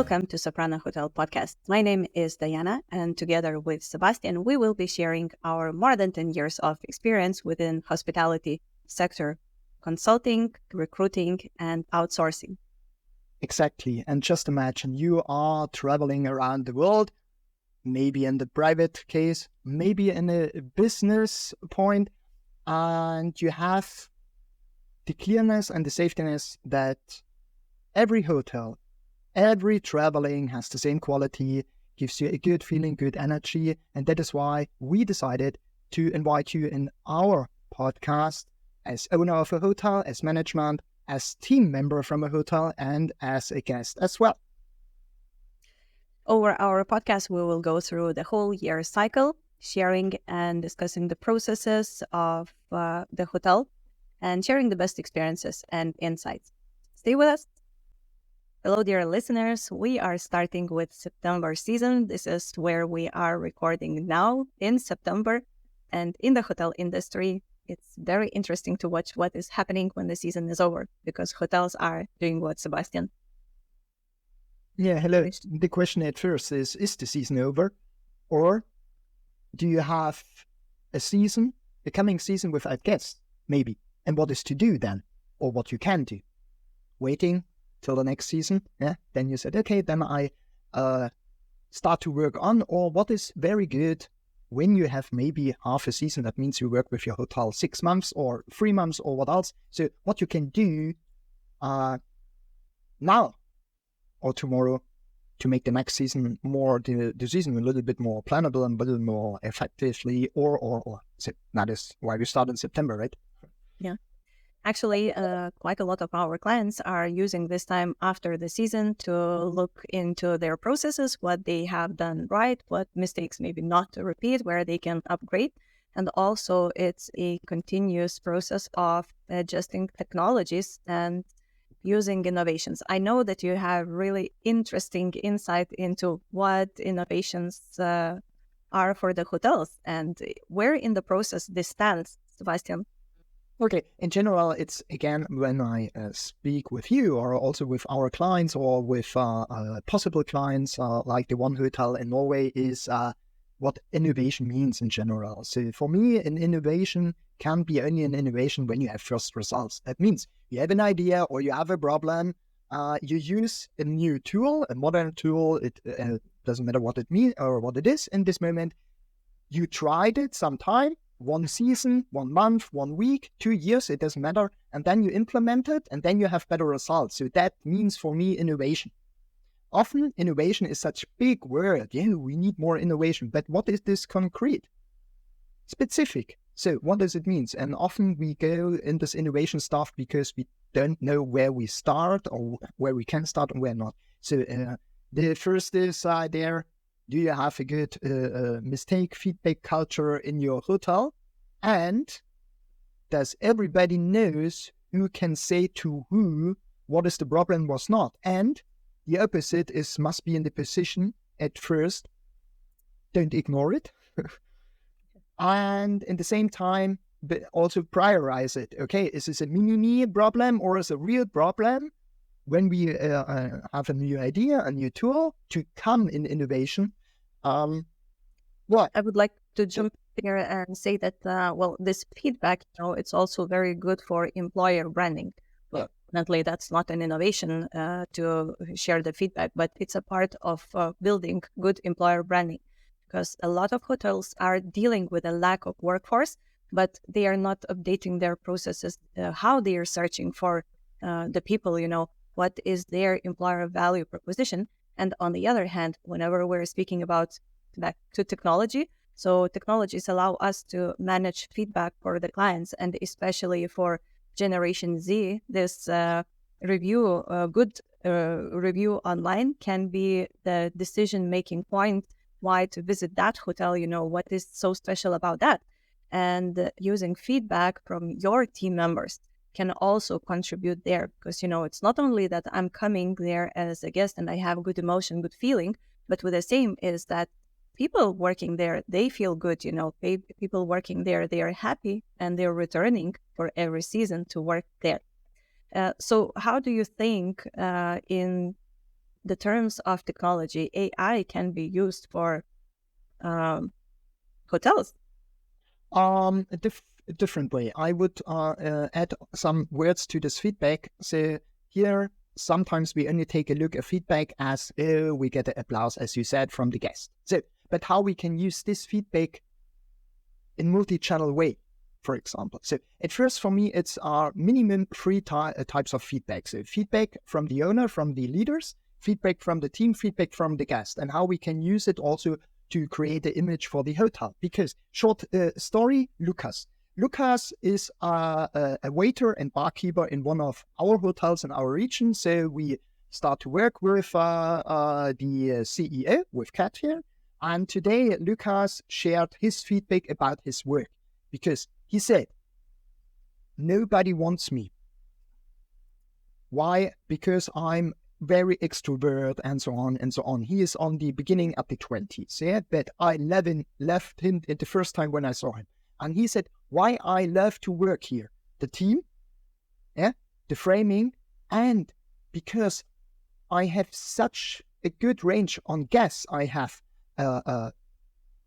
Welcome to Soprano Hotel Podcast. My name is Diana, and together with Sebastian, we will be sharing our more than 10 years of experience within hospitality sector, consulting, recruiting, and outsourcing. Exactly. And just imagine you are traveling around the world, maybe in the private case, maybe in a business point, and you have the clearness and the safetyness that every hotel, every traveling has the same quality, gives you a good feeling, good energy. And that is why we decided to invite you in our podcast as owner of a hotel, as management, as team member from a hotel, and as a guest as well. Over our podcast, we will go through the whole year cycle, sharing and discussing the processes of the hotel and sharing the best experiences and insights. Stay with us. Hello, dear listeners. We are starting with September season. This is where we are recording now in September. And in the hotel industry, it's very interesting to watch what is happening when the season is over, because hotels are doing what, Sebastian? Yeah, hello. The question at first is the season over? Or do you have a coming season without guests? Maybe. And what is to do then? Or what you can do? Waiting till the next season? Yeah. Then you said, okay, then I start to work on. Or what is very good when you have maybe half a season? That means you work with your hotel 6 months or 3 months or what else. So what you can do now or tomorrow to make the next season more, the season a little bit more plannable and a little more effectively, or. So that is why we start in September, right? Yeah. Actually, quite a lot of our clients are using this time after the season to look into their processes, what they have done right, what mistakes maybe not to repeat, where they can upgrade. And also it's a continuous process of adjusting technologies and using innovations. I know that you have really interesting insight into what innovations are for the hotels and where in the process this stands, Sebastian. Okay, in general, it's again when I speak with you or also with our clients or with possible clients, like the one hotel in Norway, is what innovation means in general. So for me, an innovation can be only an innovation when you have first results. That means you have an idea or you have a problem, you use a new tool, a modern tool, it doesn't matter what it means or what it is in this moment. You tried it sometime, 1 season, 1 month, 1 week, 2 years, it doesn't matter. And then you implement it and then you have better results. So that means for me innovation. Often innovation is such a big word. Yeah, we need more innovation. But what is this concrete? Specific. So what does it mean? And often we go in this innovation stuff because we don't know where we start or where we can start and where not. So the first is there. Do you have a good mistake feedback culture in your hotel? And does everybody knows who can say to who what is the problem was not? And the opposite is must be in the position at first. Don't ignore it. And in the same time, but also prioritize it. Okay, is this a mini problem or is it a real problem? When we have a new idea, a new tool to come in innovation, what? I would like to jump here and say that, this feedback, it's also very good for employer branding. Well, definitely that's not an innovation to share the feedback, but it's a part of building good employer branding, because a lot of hotels are dealing with a lack of workforce, but they are not updating their processes, how they are searching for the people, what is their employer value proposition. And on the other hand, whenever we're speaking about back to technology, so technologies allow us to manage feedback for the clients, and especially for Generation Z, this review online can be the decision-making point, why to visit that hotel, what is so special about that. And using feedback from your team members can also contribute there, because, it's not only that I'm coming there as a guest and I have good emotion, good feeling, but with the same is that people working there, they feel good, people working there, they are happy and they're returning for every season to work there. So how do you think in the terms of technology, AI can be used for hotels? A different way. I would add some words to this feedback. So here, sometimes we only take a look at feedback as, oh, we get an applause, as you said, from the guest. So, but how we can use this feedback in multi-channel way, for example. So at first, for me, it's minimum three types of feedback. So feedback from the owner, from the leaders, feedback from the team, feedback from the guest, and how we can use it also to create the image for the hotel. Because short story, Lucas. Lucas is a waiter and barkeeper in one of our hotels in our region. So we start to work with the CEO, with Kat here. And today, Lucas shared his feedback about his work because he said, nobody wants me. Why? Because I'm very extrovert and so on and so on. He is on the beginning of the 20s, yeah? But I left him the first time when I saw him. And he said, why I love to work here? The team, yeah, the framing, and because I have such a good range on guests. I have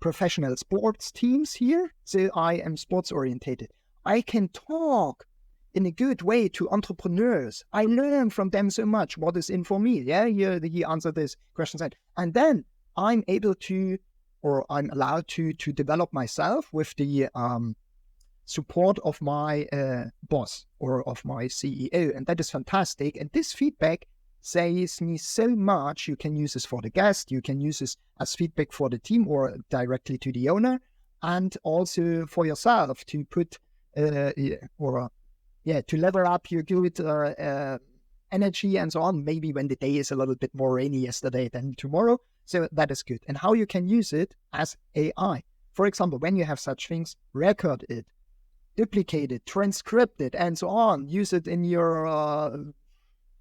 professional sports teams here, so I am sports orientated. I can talk in a good way to entrepreneurs. I learn from them so much what is in for me. Yeah, he answered this question. And then I'm able to, or I'm allowed to develop myself with the support of my boss or of my CEO. And that is fantastic. And this feedback says me so much. You can use this for the guest. You can use this as feedback for the team or directly to the owner, and also for yourself to put to level up your good energy and so on. Maybe when the day is a little bit more rainy yesterday than tomorrow. So that is good. And how you can use it as AI. For example, when you have such things, record it, duplicate it, transcript it, and so on. Use it in your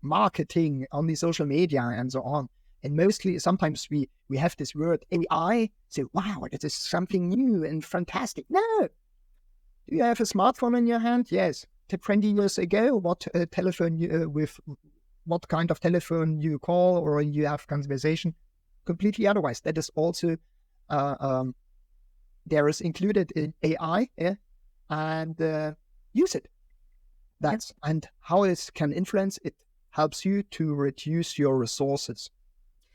marketing on the social media and so on. And mostly, sometimes we have this word AI. Say, wow, this is something new and fantastic. No. Do you have a smartphone in your hand? Yes. 20 years ago, what what kind of telephone you call or you have conversation? Completely otherwise. That is also there is included in AI, yeah? And use it. That's and how it can influence it helps you to reduce your resources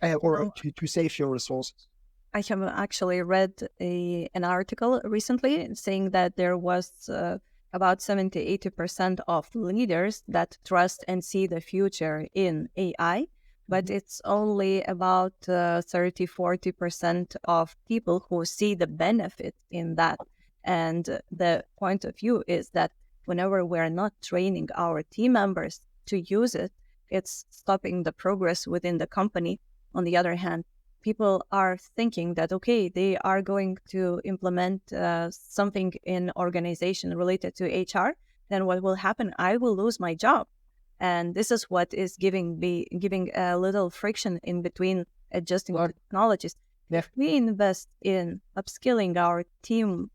or to save your resources. I have actually read an article recently saying that there was about 70-80% of leaders that trust and see the future in AI, but it's only about 30-40% of people who see the benefit in that. And the point of view is that whenever we're not training our team members to use it, it's stopping the progress within the company. On the other hand, people are thinking that, okay, they are going to implement something in organization related to HR, then what will happen? I will lose my job. And this is what is giving a little friction in between adjusting to technologies. Yeah. If we invest in upskilling our team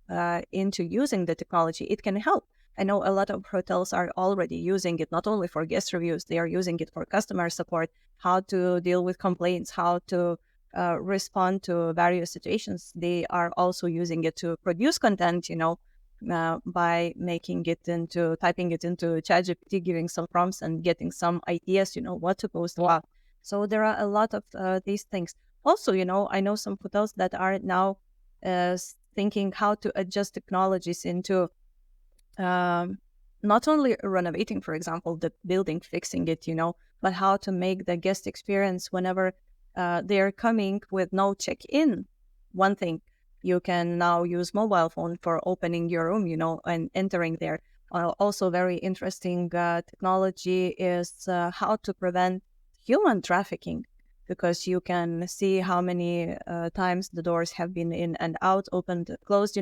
into using the technology, it can help. I know a lot of hotels are already using it, not only for guest reviews, they are using it for customer support, how to deal with complaints, how to respond to various situations. They are also using it to produce content, by typing it into ChatGPT, giving some prompts and getting some ideas, what to post about. So there are a lot of these things. Also, I know some hotels that are now thinking how to adjust technologies into not only renovating, for example, the building, fixing it, but how to make the guest experience whenever they're coming with no check-in. One thing, you can now use mobile phone for opening your room, and entering there. Also very interesting technology is how to prevent human trafficking, because you can see how many times the doors have been in and out, opened, closed,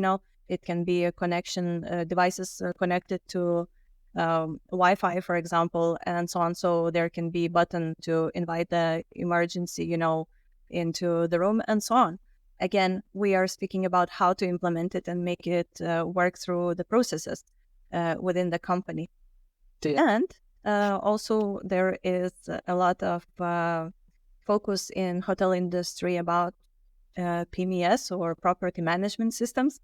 It can be a connection, devices are connected to Wi-Fi, for example, and so on. So there can be a button to invite the emergency, into the room and so on. Again, we are speaking about how to implement it and make it work through the processes within the company. And also there is a lot of focus in hotel industry about PMS or property management systems.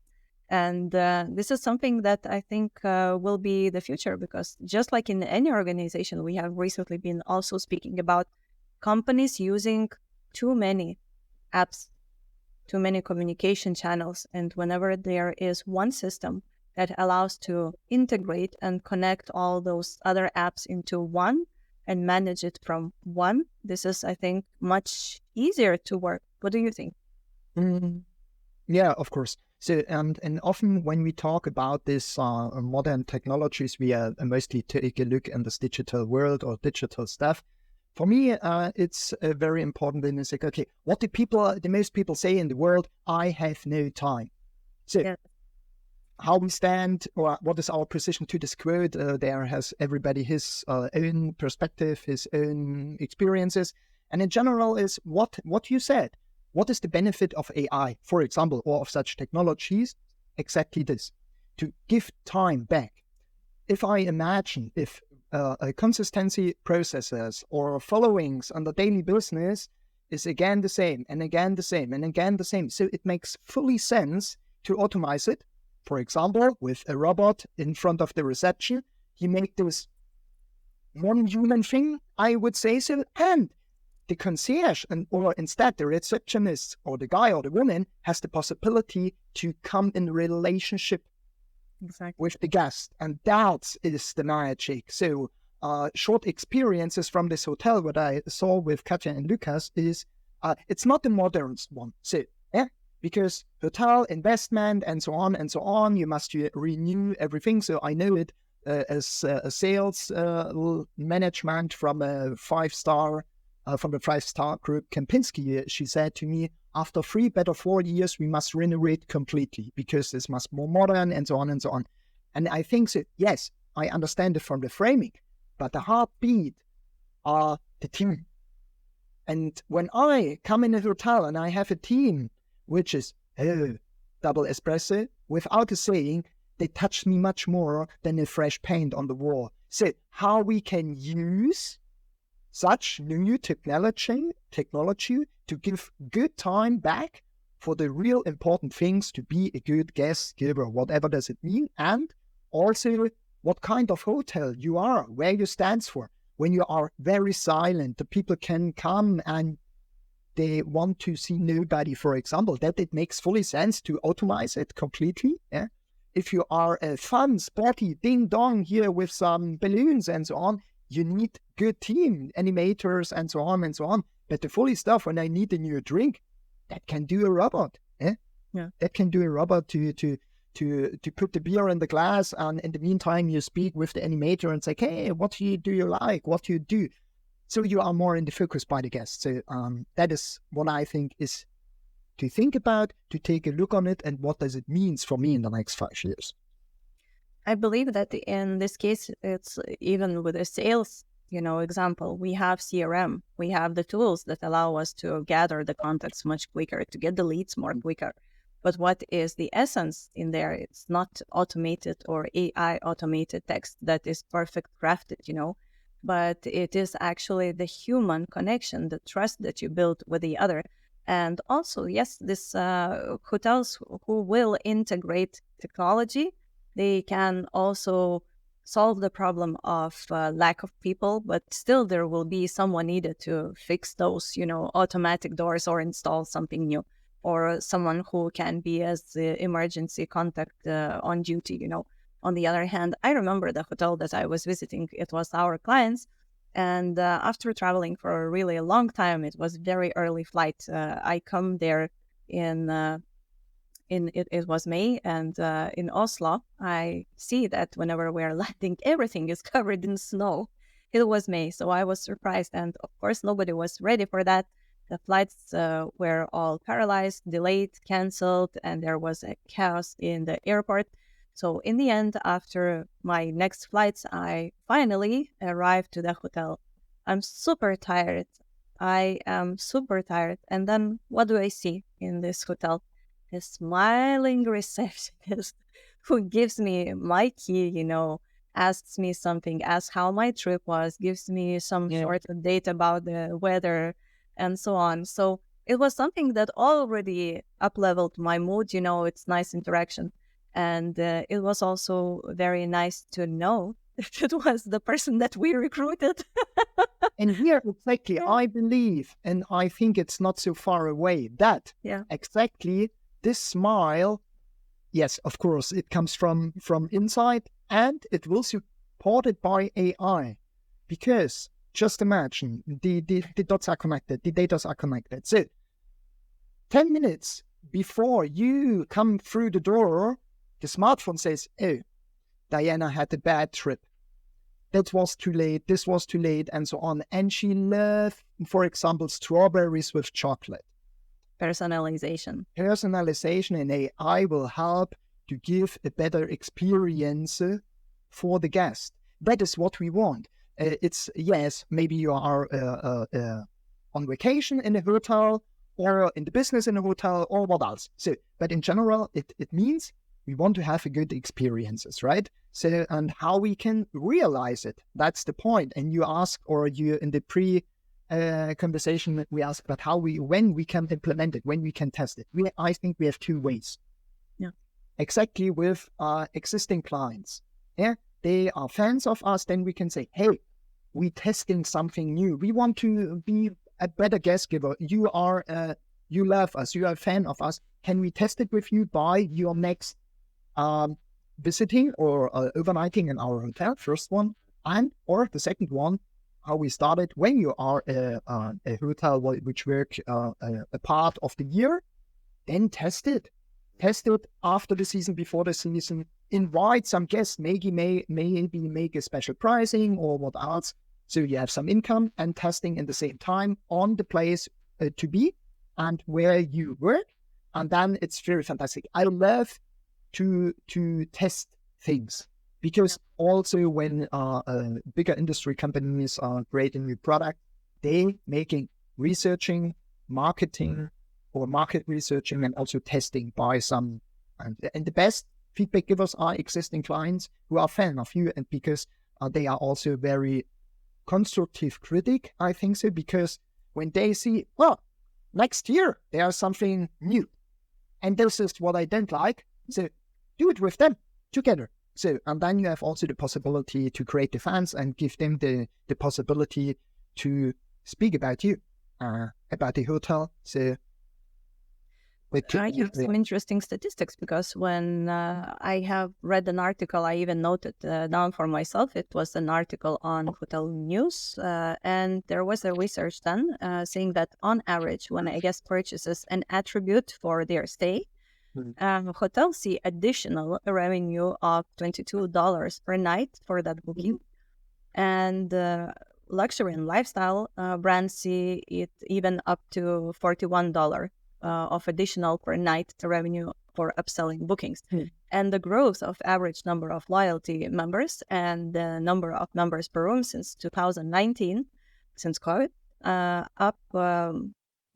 And this is something that I think will be the future, because just like in any organization, we have recently been also speaking about companies using too many apps, too many communication channels. And whenever there is one system that allows to integrate and connect all those other apps into one and manage it from one, this is, I think, much easier to work. What do you think? Mm, yeah, of course. So, and often when we talk about this modern technologies, we mostly take a look in this digital world or digital stuff. For me, it's very important in this. Like, okay, what do people, the most people say in the world? I have no time. So, Yeah, how we stand, or what is our position to this quote? There has everybody his own perspective, his own experiences, and in general, is what you said. What is the benefit of AI, for example, or of such technologies? Exactly this: to give time back. If I imagine if a consistency processes or followings on the daily business is again the same and again the same and again the same, so it makes fully sense to automate it. For example, with a robot in front of the reception, you make this non-human thing, I would say so, and the concierge, or instead the receptionist or the guy or the woman has the possibility to come in relationship exactly. with the guest, and that is the magic. So, short experiences from this hotel, what I saw with Katja and Lucas is, it's not the modern one. So, yeah, because hotel investment and so on and so on, you must renew everything. So I know it as a sales management from a five-star. From the five-star group Kempinski, she said to me, after 3, better 4 years, we must renovate completely because this must be more modern and so on and so on. And I think so, yes, I understand it from the framing, but the heartbeat are the team. And when I come in a hotel and I have a team, which is, oh, double espresso, without a saying, they touch me much more than a fresh paint on the wall. So how we can use such new technology to give good time back for the real important things, to be a good guest giver, whatever does it mean, and also what kind of hotel you are, where you stand for. When you are very silent, the people can come and they want to see nobody, for example, that it makes fully sense to automate it completely. Yeah. If you are a fun, sporty ding dong here with some balloons and so on, you need good team, animators and so on and so on. But the fully stuff, when I need a new drink, that can do a robot. Eh? Yeah. That can do a robot to put the beer in the glass, and in the meantime you speak with the animator and say, hey, what do you like? What do you do? So you are more in the focus by the guest. So that is what I think is to think about, to take a look on it, and what does it mean for me in the next 5 years. I believe that in this case, it's even with a sales, example, we have CRM, we have the tools that allow us to gather the contacts much quicker, to get the leads more quicker. But what is the essence in there? It's not automated or AI automated text that is perfect crafted, but it is actually the human connection, the trust that you build with the other. And also, yes, this hotels who will integrate technology, they can also solve the problem of lack of people, but still there will be someone needed to fix those, automatic doors or install something new, or someone who can be as the emergency contact on duty. On the other hand, I remember the hotel that I was visiting, it was our clients. And after traveling for a really long time, it was very early flight. I come there in it was May, and in Oslo, I see that whenever we're landing, everything is covered in snow. It was May, so I was surprised, and of course, nobody was ready for that. The flights were all paralyzed, delayed, canceled, and there was a chaos in the airport. So in the end, after my next flights, I finally arrived to the hotel. I'm super tired. I am super tired. And then what do I see in this hotel? A smiling receptionist who gives me my key, asks me something, asks how my trip was, gives me some Yeah. sort of data about the weather, and so on. So it was something that already up-leveled my mood. It's nice interaction. And it was also very nice to know that it was the person that we recruited. And here, exactly, I believe, and I think it's not so far away, that exactly this smile, yes, of course, it comes from inside, and it will supported by AI. Because just imagine, the dots are connected, the data are connected. So 10 minutes before you come through the door, the smartphone says, oh, Diana had a bad trip. That was too late, this was too late, and so on. And she loved, for example, strawberries with chocolate. Personalization. Personalization and AI will help to give a better experience for the guest. That is what we want. It's, yes, maybe you are on vacation in a hotel, or in the business in a hotel, or what else. So, but in general, it means we want to have a good experiences, right? So, and how we can realize it, that's the point. And you ask, or you in the conversation, we asked about when we can implement it, when we can test it. I think we have two ways. Yeah. Exactly with existing clients. Yeah, they are fans of us, then we can say, hey, we testing something new. We want to be a better guest giver. You love us, you are a fan of us. Can we test it with you by your next visiting or overnighting in our hotel? First one. Or the second one, how we started, when you are a hotel which work a part of the year, then test it. Test it after the season, before the season. Invite some guests, maybe make a special pricing or what else. So you have some income and testing in the same time on the place to be and where you work. And then it's very fantastic. I love to test things, because also when bigger industry companies are creating new product, they making researching, marketing or market researching, and also testing by some. And the best feedback givers are existing clients who are fan of you, and because they are also very constructive critic, I think so, because when they see, well, next year there's something new, and this is what I don't like, so do it with them together. So, and then you have also the possibility to create the fans and give them the possibility to speak about you, about the hotel. So I have some interesting statistics, because when I have read an article, I even noted down for myself. It was an article on Hotel News, and there was a research done saying that on average, when a guest purchases an attribute for their stay, hotels see additional revenue of $22 per night for that booking. And luxury and lifestyle brands see it even up to $41 of additional per night revenue for upselling bookings. And the growth of average number of loyalty members and the number of members per room since 2019, since COVID, up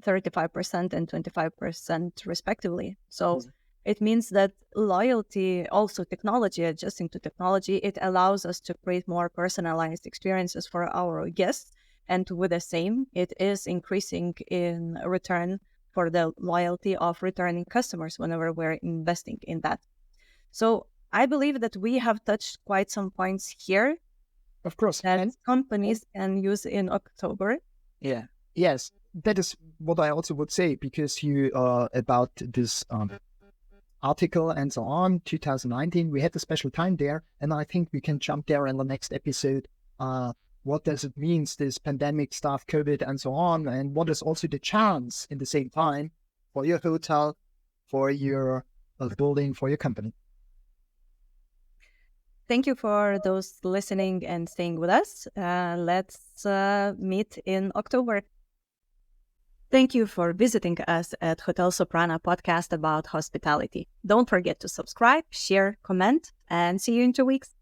35% and 25% respectively. So it means that loyalty, also technology, adjusting to technology, it allows us to create more personalized experiences for our guests. And with the same, it is increasing in return for the loyalty of returning customers whenever we're investing in that. So I believe that we have touched quite some points here. Of course. That companies can use in October. Yeah. Yes. That is what I also would say, because you about this article and so on, 2019, we had a special time there, and I think we can jump there in the next episode. What does it mean, this pandemic stuff, COVID and so on, and what is also the chance in the same time for your hotel, for your building, for your company. Thank you for those listening and staying with us. Let's meet in October. Thank you for visiting us at Hotel Soprana podcast about hospitality. Don't forget to subscribe, share, comment, and see you in 2 weeks.